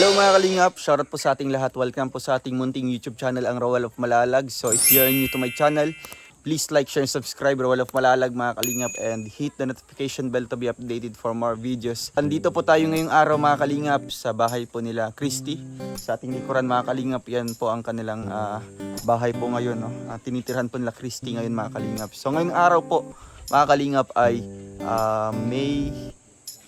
Hello mga kalingap, shoutout po sa ating lahat. Welcome po sa ating munting YouTube channel, ang Roel of Malalag. So if you're new to my channel, please like, share, and subscribe Roel of Malalag mga kalingap, and hit the notification bell to be updated for more videos. Andito po tayo ngayong araw mga kalingap sa bahay po nila Christy. Sa ating likuran mga kalingap, yan po ang kanilang bahay po ngayon. No? Tinitirhan po nila Christy ngayon mga kalingap. So ngayong araw po mga kalingap ay May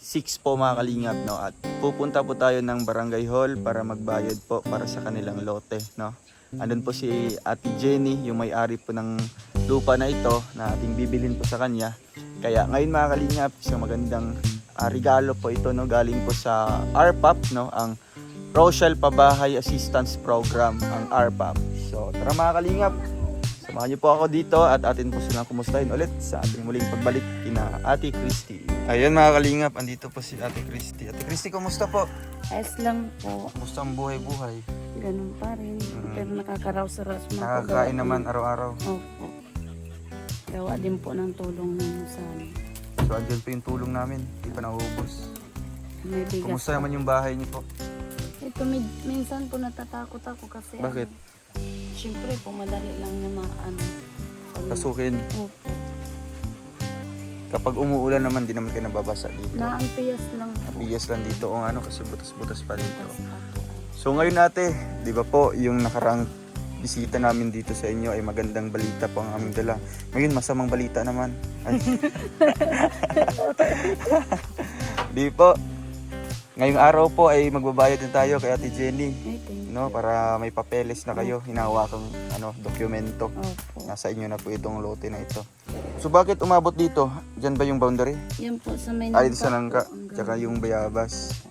6 po mga kalingap, no? At pupunta po tayo ng Barangay Hall para magbayad po para sa kanilang lote, no? Andun po si Ate Jenny, yung may-ari po ng lupa na ito na ating bibilhin po sa kanya. Kaya ngayon mga kalingap, isang magandang regalo po ito, no? Galing po sa RPAP, no? Ang Rochelle Pabahay Assistance Program, ang RPAP. So tara mga kalingap, samahan niyo po ako dito at atin po silang kumustahin ulit sa ating muling pagbalik kina Ate Christy. Ayun mga kalingap, andito po si Ate Christy. Ate Christy, kumusta po? Ayos lang po. Kumusta ang buhay-buhay? Ganun pa rin. Pero nakakaraos-raos mo. Nakakain naman araw-araw. Opo. Gawa din po ng tulong ninyo sa amin. So andyan po yung tulong namin, hindi pa nauubos. May bigas. Kumusta naman yung bahay niyo po? Ito, minsan po natatakot ako kasi Bakit? Siyempre po madali lang na Pasukin. Opo. Kapag umuulan naman, di naman kayo nababasa dito. Naampias lang po. Biyas lang dito o ano kasi butas-butas pa dito. Tapos ako. So ngayon ate, di ba po yung nakaraang bisita namin dito sa inyo ay magandang balita po ang aming dala. Ngayon masamang balita naman. Ay. Di po. Ngayong araw po ay magbabayad na tayo kay Ate Jenny. Ay, thank you. No, para may papeles na kayo, hinahawakang dokumento. Opo. Nasa inyo na po itong lote na ito. So bakit umabot dito? Diyan ba yung boundary? Yan po sa may Ay, dito sa Nangka, tsaka yung Bayabas.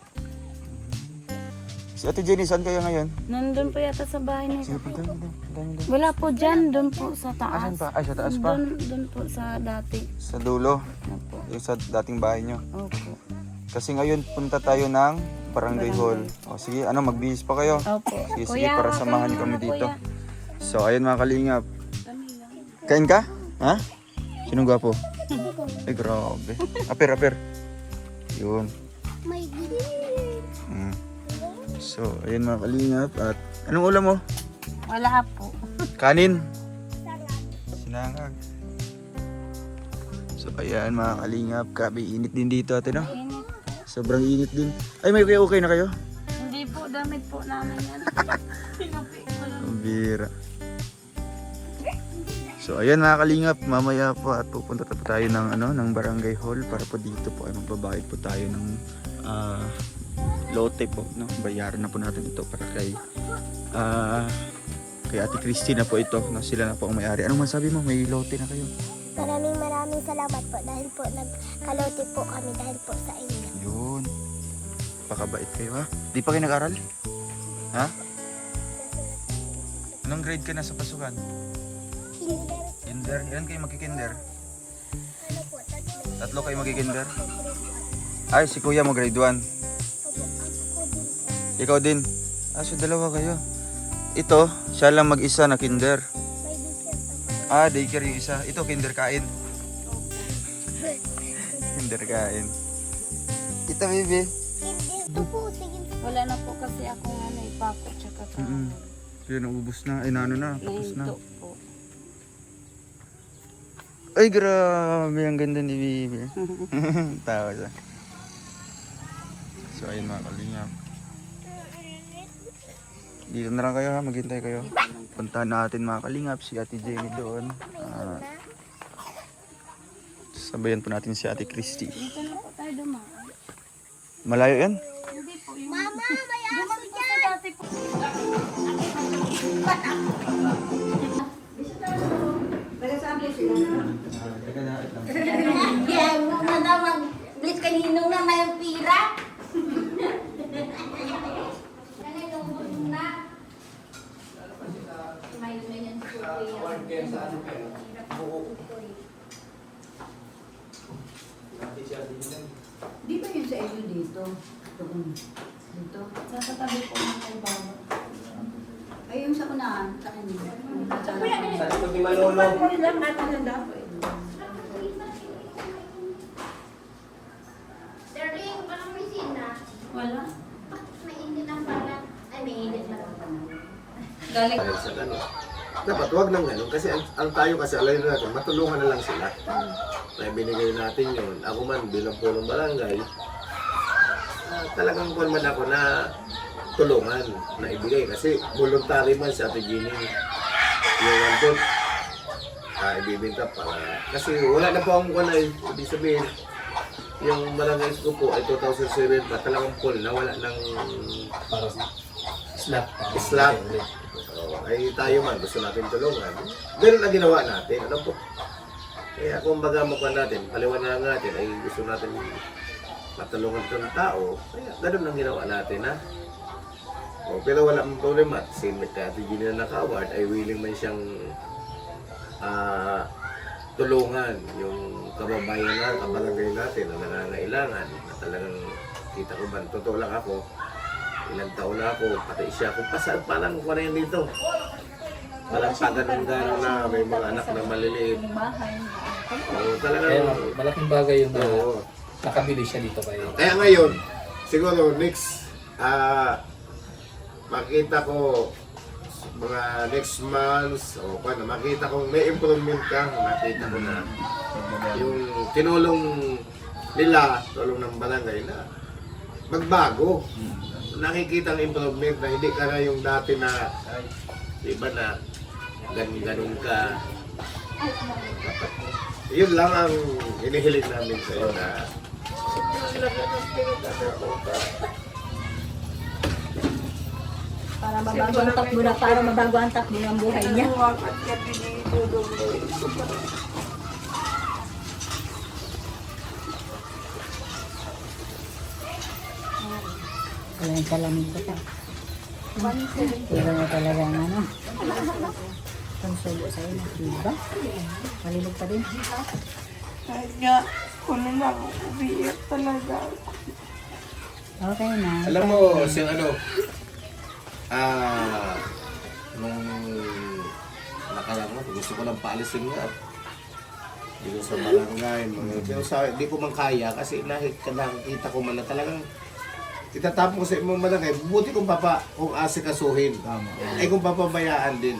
Si Ate Jenny, saan kayo ngayon? Nandun po yata sa bahay niya. Sige, punta mo doon. Wala po dyan. Doon po sa Asan taas. pa? Ay, sa taas pa? Doon po sa dati. Sa dulo. Opo. Yung sa dating bahay nyo. Opo. Kasi ngayon punta tayo ng Barangay Hall. O sige, magbihis pa kayo. Opo. Sige, sige, para samahan niyo kami dito. So, ayun mga kalingap. Kami lang. Kain ka? Ha? Sinong gwapo? Ay, grabe. Aper. Yun. So, ayun mga kalingap. At anong ulam mo? Wala po. Kanin. Sinangag. So, ayan mga kalingap. Kabe, init din dito ate, no? Init. Sobrang init din. Ay, may okay na kayo? Hindi po, damit po namin yan. Pinupi ko lang. Ang bira. So ayan mga kalingap, mamaya po at pupunta po tayo ng Barangay Hall para po dito po ay magbabayad po tayo ng lote po, no? Bayaran na po natin ito para kay Ate Christy na po ito, no? Sila na po ang may-ari. Anong masabi mo? May lote na kayo? Maraming salamat po dahil po nagkalote po kami dahil po sa inyo. Yun. Pakabait kayo ha? Di pa kayo nag-aral? Ha? Anong grade ka na sa pasukan? Kinder. Ilan kayo magkikinder? Ano po, Tatlo kayo magkikinder? Ay, si kuya mo grade 1. Ikaw din? So dalawa kayo. Ito, siya lang mag-isa na kinder. may dikit ako. Daycare yung isa. Ito, kinder kain. Kinder kain. Ito, baby. Hindi, ito po, sige. Wala na po kasi ako ipako tsaka ka. Kaya naubos na. Ay, nano na. Tapos na. Nahinto po. Ay, grabe. Ang ganda ni baby. Tawa siya. So, ayun mga kalingap. Dito na lang kayo ha. Maghintay kayo. Puntahan natin mga kalingap si Ate Jenny doon. Sabayan po natin si Ate Christy. Dito na po tayo dumaan. Malayo yan? Hindi po. Yung Mama, may aso dumaan po dyan! sa dati po. Yan, na naman. Bilis kaninong na may pira. Di ba yun sa inyo dito? Doon. Dito? Nasa tabi po ng may baba. Ay, yung sa unahan, sa inyo. Sa likod ni Manolo. Ilang natin na dapat. Darling, parang may sina. Wala. Mainit ang Galing. Sa ano. Dapat wag nang ganun kasi ang tayo kasi alay na natin, matulungan na lang sila. Na binigay natin yun. Ako man bilang pulong barangay, talagang kuwan man ako na tulungan na ibigay kasi voluntary man sa Ate Ginny. Yung andun, ibibinta para kasi wala na po akong kuwan ay ibig sabihin yung barangay ko po ay 2007 pa talagang full na wala ng Para slap. slot. Ay tayo man, gusto natin tulungan. Ganun na ginawa natin. Ano po? Kaya kung baga makuha natin, paliwanag natin, ay gusto natin matulungan ng tao. Kaya ganun ang ginawa natin, ha? O, pero wala mong problema. Same with Ate Gina na naka-award, ay willing man siyang tulungan yung kababayan na, kabarangay natin na nangangailangan. Na talagang kita ko ba, totoo lang ako, ilang taon na ako, pati siya, kung parang ko na yun dito. Parang paganong-ganong na, may mga anak na maliliit. Oo, talagang, Kaya malaking bagay yung oo. nakabili siya dito kayo. Kaya ngayon, siguro next, makita ko mga next month, o paano, makita kong may improvement ka, makita ko na yung tinulong nila, tulong ng barangay na magbago. Nakikita ang improvement na hindi ka na yung dati na iba na ganun ka. Yun lang ang hinihiling namin sa iyo na Para mabago ang takbo na, para mabago ang takbo ng buhay niya. Wala yung salamin ko ta. Pero mo talagang ano. Konsubo sa'yo na. Diba? Malilog pa din. Kahit nga, kuno lang, umiiyak talaga. Okay na. alam mo, siyang ano, nung nakarang gusto ko lang paalisin nga. Dito sa barangay, pero di ko man kaya kasi nakikita ko man na talagang itatapon ko sa imong barangay, buti kung kung asikasuhin. Ay kung papabayaan din.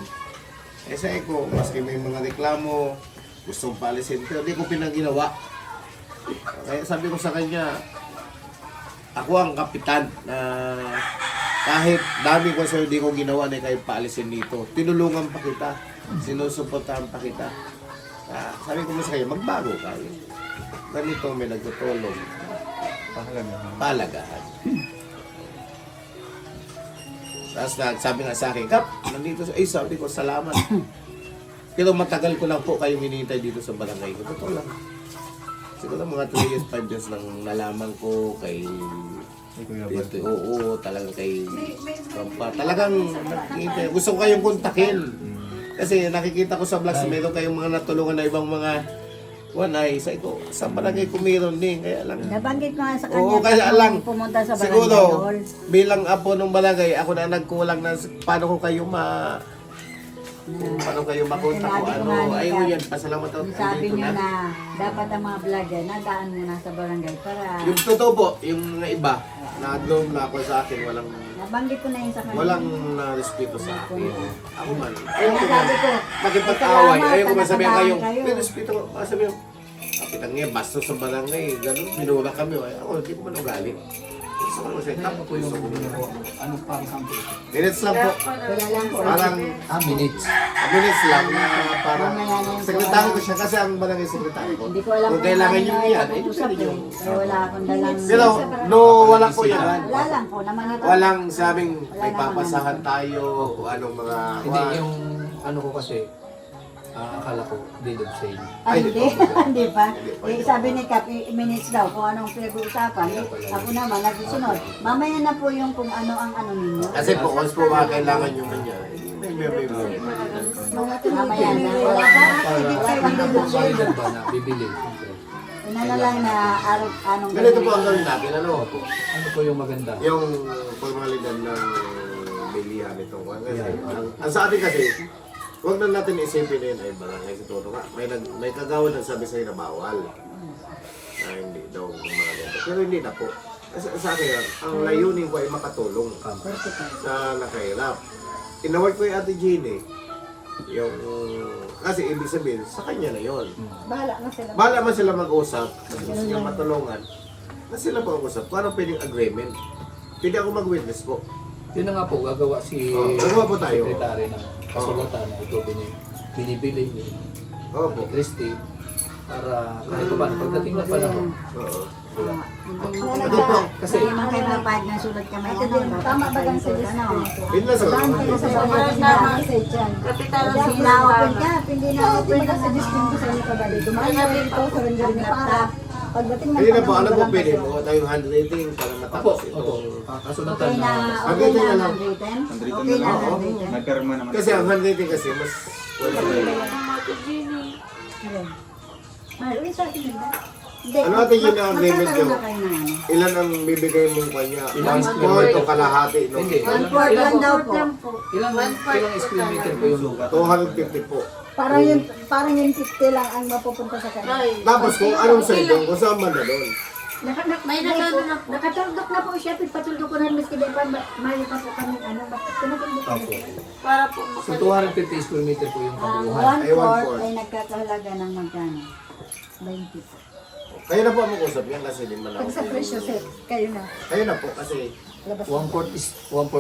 Eh sa ko, maski may mga reklamo, gustong paalisin, pero di ko pinaginawa. Kaya sabi ko sa kanya, ako ang kapitan na kahit dami ko sa'yo di ko ginawa na kayo paalisin dito. Tinulungan pa kita, sinusuportahan pa kita. Sabi ko sa kanya, magbago ka. Ganito may nagtutulong. Palagahan. Tapos sabi nga sa akin, Kap, nandito sa sabi ko, salamat. Pero matagal ko lang po kayong hinihintay dito sa barangay ko. Totoo lang. Siguro mga 3 years, 5 years lang nalaman ko kay dito. Oo, talagang kay Kampa. Talagang nakikita. Gusto ko kayong kontakin. Kasi nakikita ko sa vlogs, meron kayong mga natulungan na ibang mga wanay. Sa ito, sa barangay ko meron din. Kaya lang. Nabanggit ko nga sa kanya. Oo, kaya lang. Pumunta sa barangay Siguro, hall. bilang apo ng barangay, ako na nagkulang na paano ko kayo paano kayo makontak ko. Sinabi ko Ano, nga ni ayun Kap, yan, pasalamat ako. Sabi Andito niya na. na dapat ang mga vlogger nadaan muna sa barangay para Yung totoo po, yung mga iba, na-down na ako sa akin, nabanggit ko na yun sa kanya. walang respeto sa akin. Ako man. Kaya sabi ko, Makipag-away. salamat, Ayaw ko masabihin nakadaan kayo. kayo. May respeto ko. Masabihin, kapitang niya, basta sa barangay. Ganun, minura kami. Ay, ako, hindi ko man ugali. Gusto ko kasi, Ano po yung ano parang sample? minutes lang po. Kaya lang po. Parang, Minutes. minutes lang na parang, Mamaya na yung sekretary ko siya kasi ang barangay sekretary ko. Hindi ko alam Kung kailangan nyo ano yan, pag-usap pwede nyo. Kaya wala akong dalang... Pero, no, wala po yan. Wala lang po naman ito. Walang sabing may papasahan tayo o anong mga... Hindi, yung ano ko kasi, akala ko, dead of sale. Ay, hindi. Hindi pa. Hindi pa. Eh, sabi ni Kap, minutes daw kung anong pinag-uusapan. Eh, ako naman, nagsusunod. Mamaya na po yung kung ano ang ano ninyo. Kasi po, once po mga kailangan nyo kanya, may. Mamaya na. Wala pa. Hindi kayo Solid mag-share. ba na bibili? Siyempre. Una na lang na anong Ganito po ang gawin natin, ano? Ano po yung maganda? Yung formalidad ng bilihan itong kwan. Kasi, ang sa atin kasi, huwag na natin isipin na yun ay barangay sa todo nga. May kagawad nagsabi sa'yo na bawal. Na hindi daw mga ganito. Pero hindi na po. Sa akin, ang layunin ko ay makatulong sa nakahirap. Inaward ko yung Ate Jeannie. Kasi ibig sabihin, sa kanya na yon. Bahala man sila mag-usap, kasi gusto niya matulungan. Na sila mag-usap, kung ano pwedeng agreement. Pwede ako mag-witness po. Yun na nga po, gagawa si gagawa po tayo. sekretary ng kasulatan. Ito binibili ni Christy para kahit pa paano pagdating na panahon. Oo. Kasi Hindi man kayo napahid ng sulat kamay. Tama ba ang sulat? Yun lang sa Kapitan ng Hindi na open ka, hindi na open ka sa discount ko sa inyo kabali. Dumaan na rin ito, surrender na para. Pagdating Hindi na po, alam mo pwede mo tayong handwriting para opo, matapos opo, itong... kasulatan Okay na na, Hanggang okay na na lang. handwritten? Handwritten Okay na na lang. handwritten? May perma naman. Kasi ang handwriting kasi mas... Ate Jenny. Mahal, ulit sa atin ba? Ano natin yun ang agreement Magkakaroon nyo? na kayo ng ano? Ilan ang bibigay mong kanya? Ilang 1 o kalahati, no? Hindi. One fourth lang daw po. Ilang square meter po yung lupa? 250 po. Parang yung 60 lang ang mapupunta sa kanya. Tapos kung anong sidong, kung saan man na doon. May nakano na po. Nakatulog na po siya, pagpatulog ko na miski din pa, mahal pa po kami, ano, pinatulog ko. Para po So makalimutan. 250 square meter po yung Ang kabuuhan. one Ay, one fourth fourth. ay nagkakahalaga ng magkano? 20 po. Kaya na po ang mag-usap yan kasi di man ako. Pag sa presyo, set, kayo na. Kaya na po kasi 1/4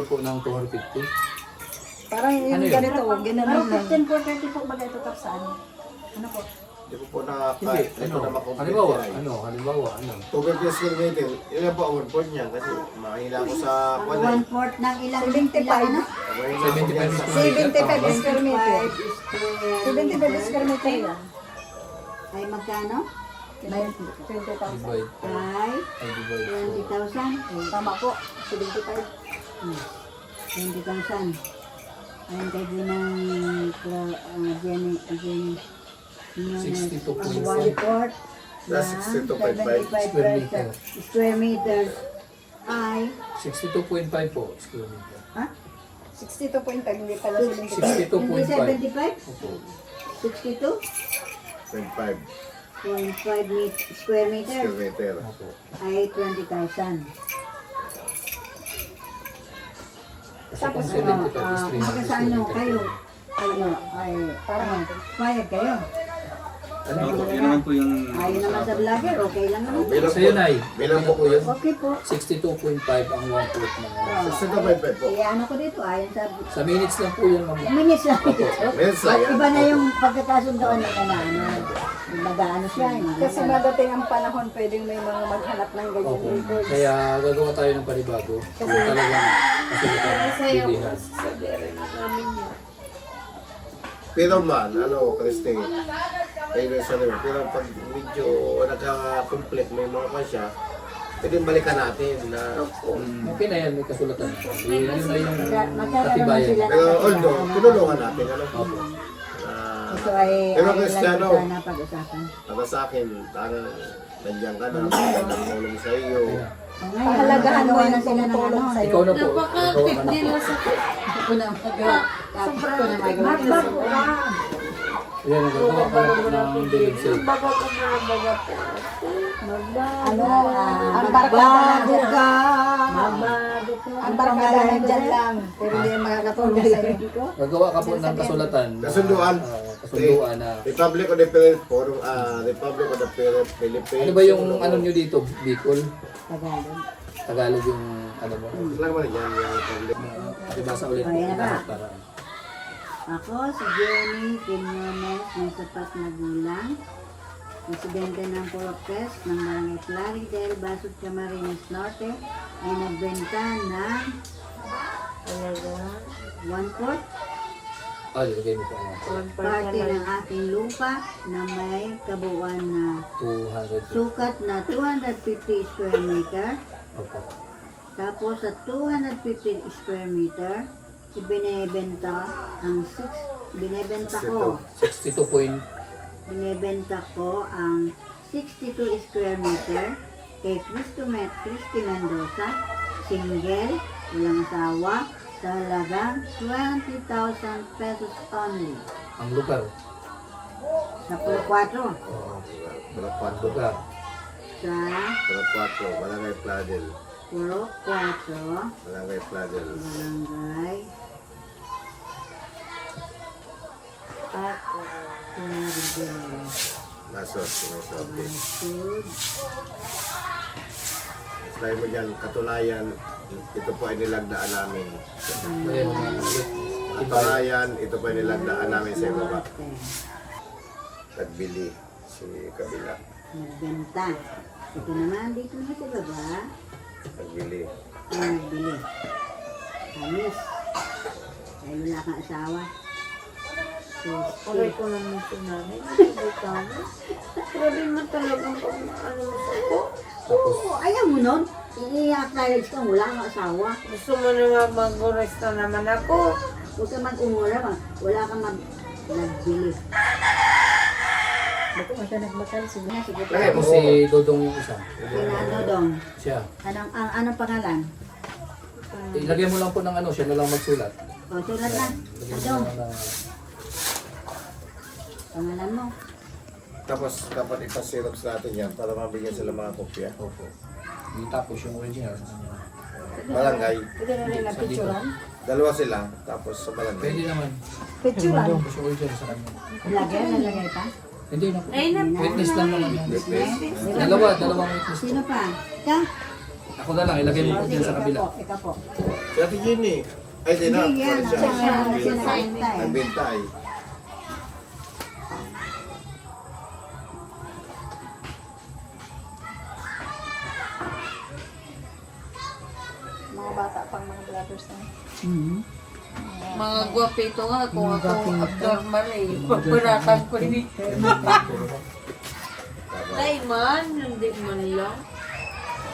po ng 250. Parang yung Ano yun? ganito, ginanon lang. 15 po, 30 po, bagay ito sa ano? Ano po? di ko po Hindi, ito na makomplete. halimbawa, 250 square meter, ilan po ang 1 point niyan kasi mahina ako sa Ang kwan one fourth ng ilang 75 na? Mahina ako dyan sa... 75 square meter. 75 square meter yan. Ay magkano? 20,000. Divide. Ay, Ay, divide. 20,000. Tama po, 75. 20,000. Ayun kay Ginang Jenny. 62.5. One fourth That's ng 62.5 square meters ay 62.5 po square meter. ha? 62.5 hindi pala 62.5. Hindi 75? Opo. 62.5 25 square meter square meter. Opo. ay 20,000. Kasi kung 75 is 300 Saan square nyo meter kayo? po. Ano, ay parang payag kayo. Ano po, yun naman po yung... Ayaw naman sa vlogger, okay lang naman. Bilang Sa yun ay, bilang ano po yun? Okay po. 62.5 ang 1/4 ng sa 65 po. Ano ko dito, ayon sa Sa minutes lang po yun, ma'am. minutes lang. Minutes lang yan. Iba na yung pagkakasundoan nila na ano. Nag-ano siya. Kasi Dadating ang panahon, pwedeng may mga maghanap ng Opo. ganyan. Kaya gagawa tayo ng panibago. Kung talagang kasulatan Saya po bibihan. sa dere na namin yun. Pero man, Christy, ayun sa namin. Pero pag medyo nagka-complete, may mga pa siya, pwedeng balikan natin na... Okay na yan, may kasulatan. Yun na yung magkakaroon katibayan. sila Pero although, tinulungan natin, ano? Opo. ito ay Pero ayaw Cristiano, lang sana pag-usapan. para sa akin, parang nandiyan ka na, tulong sa iyo. Pahalagahan mo na sila ng ano. Ikaw na po. Napaka-tip nila sa Ako na magawa. Tapos ko na magawa. Yan, nagagawa pa lang ng dilig sale. baga ko mga baga po. Ano, Ang barkada ka. Ang barkada nandyan lang, pero hindi makakatulong sa iyo. Gagawa ka po ng kasulatan. Kasunduan. Kasunduan na. Republic of the Philippines, Forum, Republic of the Philippines. Ano ba yung ano nyo dito? Bicol? Tagalog. Tagalog yung ano mo? Lang man yan, yung Republic. Pakibasa ulit po. Ayan na. Para Ako, si Jenny Quinones, may sapat na gulang. Presidente ng Purokes ng Barangay Plaridel, Basud Camarines Norte, ay nagbenta ng 1/4 ilagay mo po ang parte ng aking lupa na may kabuuan na 200. sukat na 250 square meter. Opo. Tapos sa 250 square meter, ibinebenta ko 62 binebenta ko ang 62 square meter kay Christy Mendoza, single, walang asawa, sa halagang 20,000 pesos only. ang lugar. Sa Pulo 4, Oo. Barangay Lugar. sa Barangay Barangay Plaridel. Purok 4, Barangay Plagal. Barangay Plaridel. Nasod, sinasabi. Sud. Slide mo dyan, katunayan, ito po ay nilagdaan namin. Katunayan, ito po ay nilagdaan namin sa ibaba. Nagbili si kabila. Nagbenta. Ito naman, dito naman sa baba. Nagbili. Nagbili. Alis. Dahil wala kang asawa. Aray ko lang nito namin. Hindi kami. Grabe mo talagang ano mo ako. Oo, ayaw mo nun. I-acknowledge ka, wala kang asawa. Gusto mo naman mag-resta naman ako. Huwag ka mag-umura, wala kang nagbili. Ba't mo siya nagmakal? Sige. Sige Lagay pa. mo si Dodong yung isa. Pinano dong. Siya. Anong pangalan? Ilagay mo lang po ng ano, siya na lang magsulat. O, sulat na. Lagyan mo Dong, na pangalan mo. Tapos dapat ipasirox natin yan para mabigyan sila mga kopya. opo. Di tapos yung original sa kanya. Barangay, Pwede na nila picturean. dalawa sila, tapos sa barangay. Pwede naman. Picturean. Tapos yung original sa kanya. Nalagay pa? Hindi na po. Ay, Witness lang naman yan. Witness. Dalawang witness. Sino pa? Ka? Ako na lang, ilagay mo po dyan sa kabila. Ikaw po. Si Ate Ginny. Ay, di na. Hindi yan. Sorry, Siya siya. nagbenta eh. Nagbenta ay. Mga bata pang mga brothers na. Mga gwapito nga kung ako abnormal eh. Pagpuratan ko ni. Ay man, hindi man lang.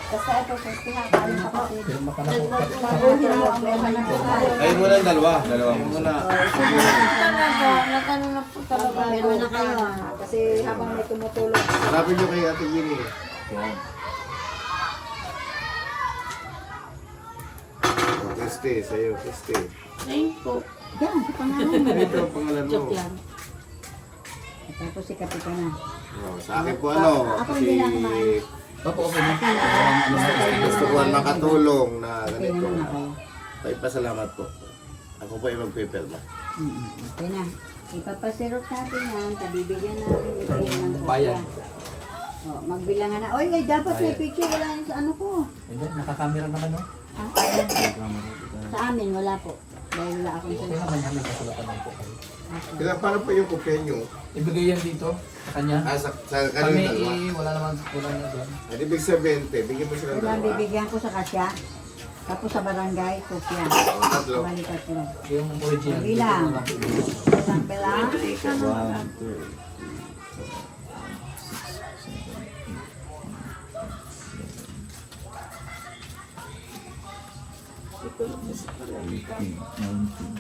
Basta ito, first pinakain sa kapatid. Pero makanako. Mabuhin mo ang meron ng pagkain. Ay, muna ang dalawa. Dalawa muna. Talaga, nakano na po talaga. Meron na kayo. Kasi habang may tumutulong. Hanapin nyo kay Ate Ginny. Oh, Christy, sa'yo, Christy. Ayun po. Yan, sa pangalan mo. Ito ang pangalan mo. Joke lang. Tapos si Kapitana. Oh, sa akin po ano, Ako kasi hindi na kumain. Opo, okay na. gusto ko lang makatulong na Okay ganito. naman ako. Ay, pasalamat po. Ako po ay magpipirma. Okay na. Ipapasirot natin yan. Tabibigyan natin ito ng Bayan. Oh, magbilangan na. Oy, dapat may picture. Wala yan sa ano ko. Hindi, nakakamera naman, no? Sa amin, wala po. Dahil wala akong Okay sa naman, namin kasulatan lang po kayo. Kaya paano po yung kopya nyo? Ibigay yan dito, sa kanya. Sa Kami, kanila dalawa? wala naman, wala na doon. Ay, ibig sabihin, bigyan mo sila ng Kailangan dalawa. bibigyan ko sa kasya. Tapos sa barangay, kopya. Tatlo. Balik tatlo. Yung original. Bilang. Bilang, bilang.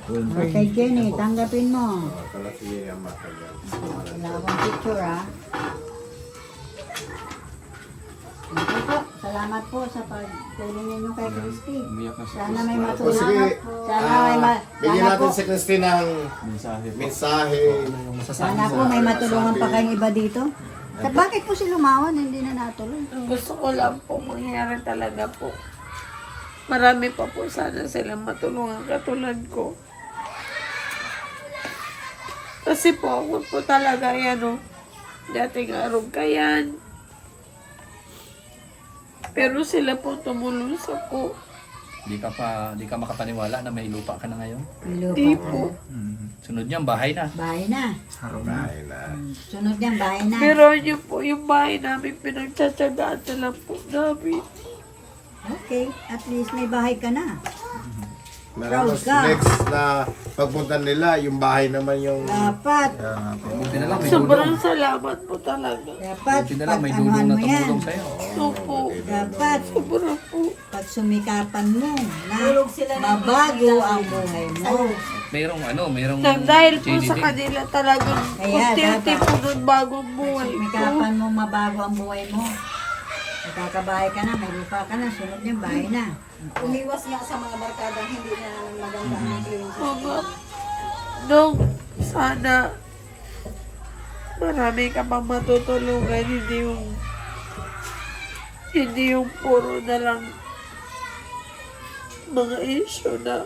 20. Okay, Jenny, tanggapin mo. Kala siya yung matagal. Wala akong picture, ha? Okay po, salamat po sa pagtulong ninyo kay Christy. Sana may O matulungan. sige, Sana may bigyan sana po, natin si Christy ng mensahe. sana po may matulungan pa kayong iba dito. At bakit po si Lumawan hindi na natuloy? Ang gusto ko lang po mangyari talaga po. Marami pa po sana silang matulungan katulad ko. Kasi po ako po talaga yan o. Dating arog ka yan. Pero sila po tumulong sa ko. Di ka makapaniwala na may lupa ka na ngayon. Di po. Sunod niyan, bahay na. Bahay na. Bahay na. Sunod niyang bahay na. Pero yun po yung bahay namin pinagtsatsagaan na lang po namin. Okay, at least may bahay ka na. Meron Proud ka. next na pagpunta nila, yung bahay naman yung... Dapat, Buti na lang, may Sobrang dudong. salamat po talaga. dapat, Buti na lang, may pag-anuhan dudong na mo yan. tumulong sa'yo. Opo. Dapat, Sobrang po. pag sumikapan mo na mabago ang buhay mo. Mayroong Dahil po JDD. sa kanila talagang Kaya, unti-unti dapat. po nun bagong buhay ko. Sumikapan mo mabago ang buhay mo. Magkakabahay ka na, may lupa ka na, sunod niyang bahay na. Umiwas nga sa mga barkada, hindi na maganda ang influence. Mga nung sana marami ka pang matutulungan, hindi yung puro na lang mga issue na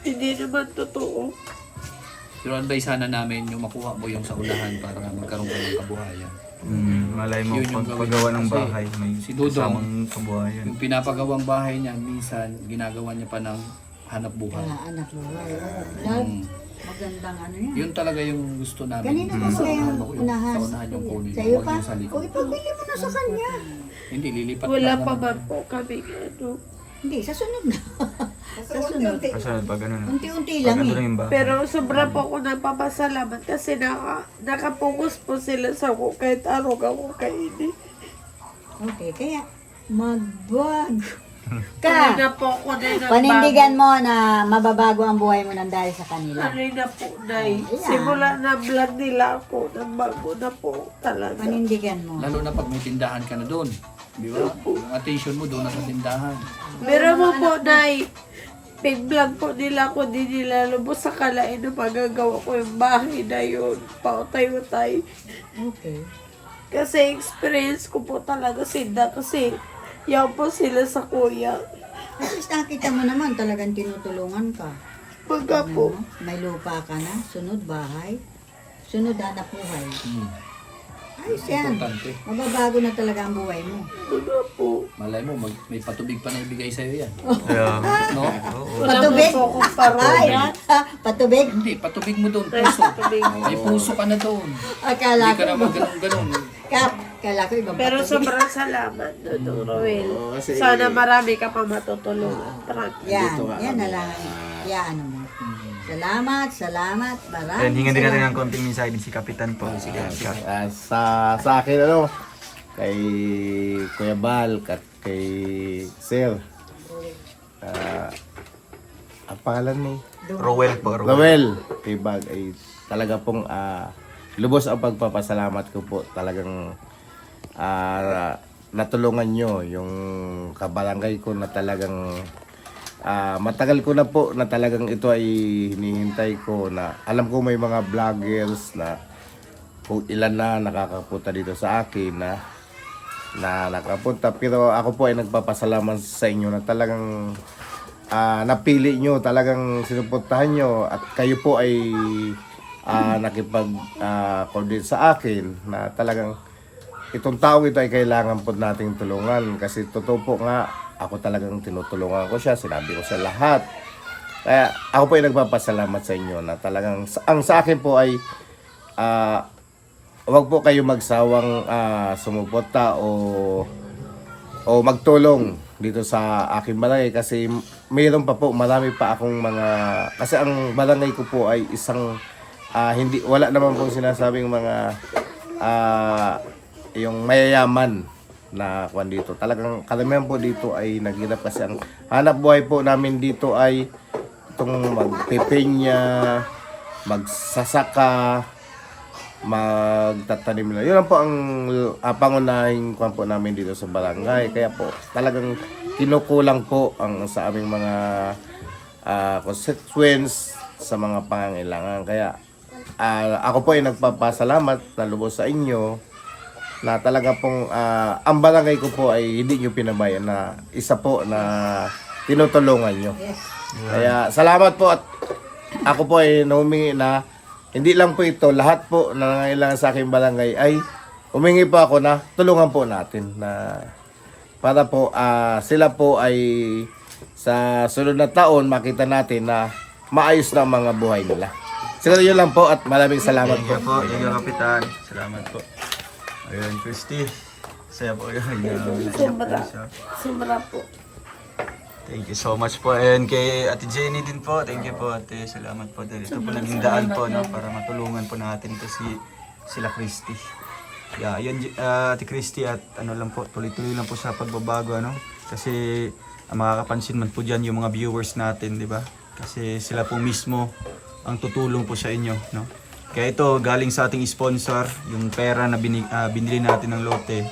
hindi naman totoo. Pero advice sana namin yung makuha mo yung sa unahan para magkaroon ka ng kabuhayan. Malay mo, Yun yung pagpagawa gawin ng kasi bahay, may si Dudong, kasamang kabuhayan. Yung pinapagawang bahay niya, minsan ginagawa niya pa ng hanap buhay. Anak mo. Mm. Magandang ano yan. Yun talaga yung gusto namin. Ganito mo Sa kaya yung unahan mo, unahan. Sa unahan yung kunin. Sa iyo Huwag pa? yung sa likod. O ipagbili mo na sa kanya. Hindi, lilipat Wala lang pa naman. man po kami ano. Hindi, sa sunod na. sa sunod. Kasunod pag ano na. Unti-unti Pag lang ano eh. na yung bahay. Pero sobra po ako nagpapasalamat kasi nakapokus po sila sa ko kahit araw ako kainin. Okay, kaya magbago Kanina ka. po ako na nagbago. Panindigan mo na mababago ang buhay mo nang dahil sa kanila. Kanina po, Nay. Ayan. Simula na vlog nila ako, nagbago na po talaga. Panindigan mo. Lalo na pag may tindahan ka na doon. Di ba? Yung attention mo doon na sa tindahan. Pero mo po, Nay, pig-vlog po nila ako, di nila lubos sa kalain na magagawa ko yung bahay na yun. Pautay-utay. Okay. Kasi experience ko po talaga sila kasi yan po sila sa kuya. At least nakita mo naman talagang tinutulungan ka. Pagka po, Ano? May lupa ka na, sunod bahay, sunod hanap buhay. Ayos yan. Importante. Mababago na talaga ang buhay mo. pagka po. Malay mo, may patubig pa na ibigay sa'yo yan. Kaya, No? Wala Patubig? po akong parola. Patubig? Hindi, patubig mo doon. Puso. May puso ka na doon. Akala Hindi ka ko. naman ganun-ganun. Kala ko ibang Pero patubig. sobrang salamat, Dudong Roel. Oo, kasi- Sana marami ka pa matutulungan. Promise. Yan, Dito ka yan kami. na lang. Yan mo. Salamat, maraming and hingan din natin salamat. ng konting mensahe din si Kapitan po. Si Kapitan. Sa akin kay Kuya Bal at kay Sir. Ang pangalan ni Rowel po. Rowel kay Bag ay talaga pong lubos ang pagpapasalamat ko po. Talagang natulungan nyo yung kabarangay ko na talagang matagal ko na po na talagang ito ay hinihintay ko na alam ko may mga vloggers na kung ilan na nakakapunta dito sa akin na nakapunta, pero ako po ay nagpapasalamat sa inyo na talagang napili nyo, talagang sinupuntahan nyo at kayo po ay nakipag-coordinate sa akin na talagang itong tao ito ay kailangan po nating tulungan kasi totoo po nga ako talagang tinutulungan ko siya, sinabi ko sa lahat. Kaya ako po ay nagpapasalamat sa inyo na talagang ang sa akin po ay wag po kayo magsawang sumuporta o magtulong dito sa aking barangay kasi mayroon pa po marami pa akong mga kasi ang barangay ko po ay isang hindi wala naman pong sinasabing mga yung mayayaman na kwan dito. Talagang karamihan po dito ay naghirap kasi ang hanap buhay po namin dito ay itong magpipinya, magsasaka, magtatanim na. Yun lang po ang pangunahing kwan po namin dito sa barangay. Kaya po talagang kinukulang po ang sa aming mga constituents sa mga pangangailangan. Kaya ako po ay nagpapasalamat na lubos sa inyo na talaga pong ang barangay ko po ay hindi nyo pinabayan na isa po na tinutulungan nyo. Kaya salamat po at ako po ay humingi na hindi lang po ito, lahat po na nangailangan sa aking barangay ay humingi po ako na tulungan po natin na para po sila po ay sa sunod na taon makita natin na maayos na ang mga buhay nila. Siguro yun lang po at maraming salamat po. Thank you, Kapitan. Salamat po. Ayun, Christy. Saya po yun. Sobra po. Thank you so much po. And kay Ate Jenny din po. Thank you po, Ate. Salamat po. Dahil ito po naging daan po no, para matulungan po natin ito sila Christy. Yeah, yun, Ate Christy at ano lang po, tuloy-tuloy lang po sa pagbabago. Ano? Kasi ang makakapansin man po dyan yung mga viewers natin, di ba? Kasi sila po mismo ang tutulong po sa inyo. No? Kaya ito, galing sa ating sponsor, yung pera na binili natin ng lote.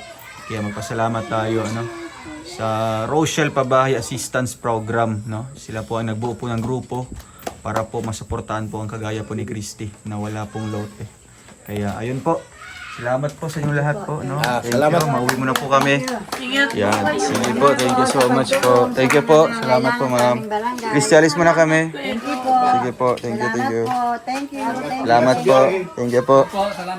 Kaya magpasalamat tayo ano, sa Rochelle Pabahay Assistance Program. No? Sila po ang nagbuo po ng grupo para po masuportahan po ang kagaya po ni Christy na wala pong lote. Kaya ayun po, Salamat po sa inyong lahat po. No? Thank salamat. you. Mauwi muna po kami. Ingat po Yan. kayo. Sige po. Thank you so much po. Thank you po. Salamat po, ma'am. Kristialis muna kami. Thank you po. Sige po. Thank you. Thank you. Salamat po. Thank you. Thank you. Salamat po. Thank you po. Po, salamat.